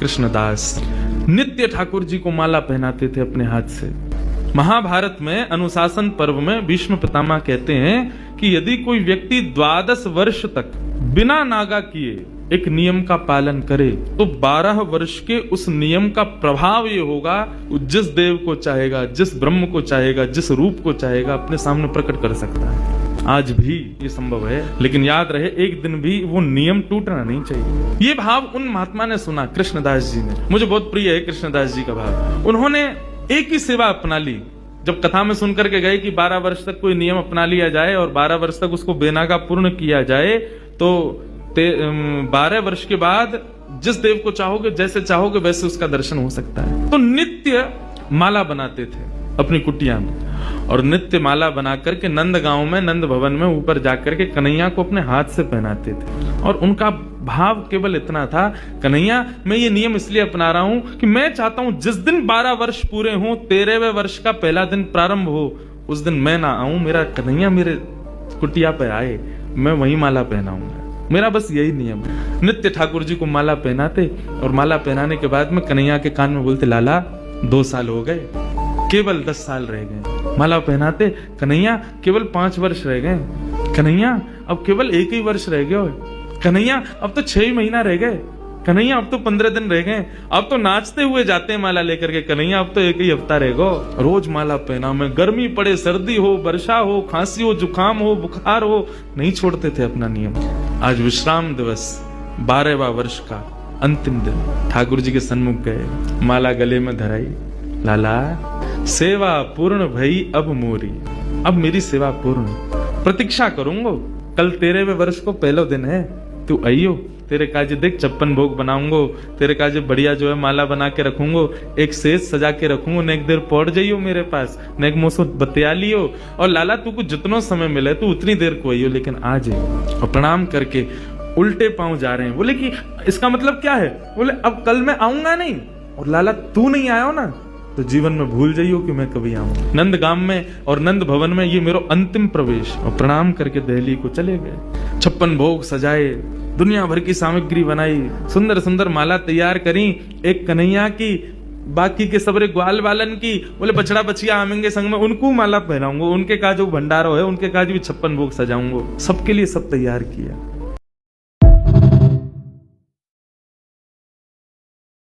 कृष्णदास नित्य ठाकुर जी को माला पहनाते थे अपने हाथ से। महाभारत में अनुशासन पर्व में भीष्म पितामह कहते हैं कि यदि कोई व्यक्ति 12 वर्ष तक बिना नागा किए एक नियम का पालन करे तो 12 वर्ष के उस नियम का प्रभाव ये होगा, जिस देव को चाहेगा, जिस ब्रह्म को चाहेगा, जिस रूप को चाहेगा अपने सामने प्रकट कर सकता है। आज भी ये संभव है, लेकिन याद रहे एक दिन भी वो नियम टूटना नहीं चाहिए। ये भाव उन महात्मा ने सुना, कृष्णदास जी ने। मुझे बहुत प्रिय है कृष्णदास जी का भाव। उन्होंने एक ही सेवा अपना ली। जब कथा में सुनकर के गए कि 12 वर्ष तक कोई नियम अपना लिया जाए और 12 वर्ष तक उसको बेनागा पूर्ण किया जाए तो 12 वर्ष के बाद जिस देव को चाहोगे, जैसे चाहोगे वैसे उसका दर्शन हो सकता है। तो नित्य माला बनाते थे अपनी कुटिया में, और नित्य माला बना करके नंद गांव में, नंद भवन में ऊपर जाकर के कन्हैया को अपने हाथ से पहनाते थे। और उनका भाव केवल इतना था, कन्हैया मैं ये नियम इसलिए अपना रहा हूं कि मैं चाहता हूं जिस दिन 12 वर्ष पूरे हों, 13वें वर्ष का पहला दिन प्रारंभ हो, उस दिन मैं ना आऊं, मेरा कन्हैया मेरे कुटिया पे आए, मैं वही माला पहनाऊंगा। मेरा बस यही नियम है। नित्य ठाकुर जी को माला पहनाते, और माला पहनाने के बाद में कन्हैया के कान में बोलते, लाला 2 साल हो गए, केवल 10 साल रह गए। माला पहनाते, कन्हैया केवल 5 वर्ष रह गए, कन्हैया अब केवल 1 ही वर्ष रह गए, कन्हैया अब तो 6 महीना रह गए, कन्हैया अब तो 15 दिन रह गए, अब तो नाचते हुए जाते हैं माला लेकर के, कन्हैया अब तो 1 ही हफ्ता रह गो। रोज माला पहना में, गर्मी पड़े, सर्दी हो, वर्षा हो, खांसी हो, जुकाम हो, बुखार हो, नहीं छोड़ते थे अपना नियम। आज विश्राम दिवस 12वां वर्ष का अंतिम दिन, ठाकुर जी के सन्मुख गए, माला गले में धराई, लाला सेवा पूर्ण भई अब मोरी, अब मेरी सेवा पूर्ण, प्रतीक्षा करूंगा, कल 13वें वर्ष को पहला दिन है, तू आइयो, तेरे काजे देख 56 भोग बनाऊंगो, तेरे काजे बढ़िया जो है माला बना के रखूंगो, एक सेज सजा के रखूंगो, न एक देर पौड़ जाइयो मेरे पास, न एक मोसो बतिया लियो, और लाला तू को जितनो समय मिले तू उतनी देर को आइयो, लेकिन आ जाइयो। और प्रणाम करके उल्टे पांव जा रहे हैं। बोले कि इसका मतलब क्या है? बोले अब कल मैं आऊंगा नहीं, और लाला तू नहीं आयो ना तो जीवन में भूल जाइयो कि मैं कभी आऊंगा। नंद गांव में और नंद भवन में ये मेरा अंतिम प्रवेश। और प्रणाम करके दिल्ली को चले गए। 56 भोग सजाए, दुनिया भर की सामग्री बनाई, सुंदर सुंदर माला तैयार करी, एक कन्हैया की, बाकी के सबरे ग्वाल वालन की। बोले बछड़ा बछिया आमेंगे संग में, उनको माला पहनाऊंगा, उनके का जो भंडारो है उनके का भी 56 भोग सजाऊंगा। सबके लिए सब तैयार किया।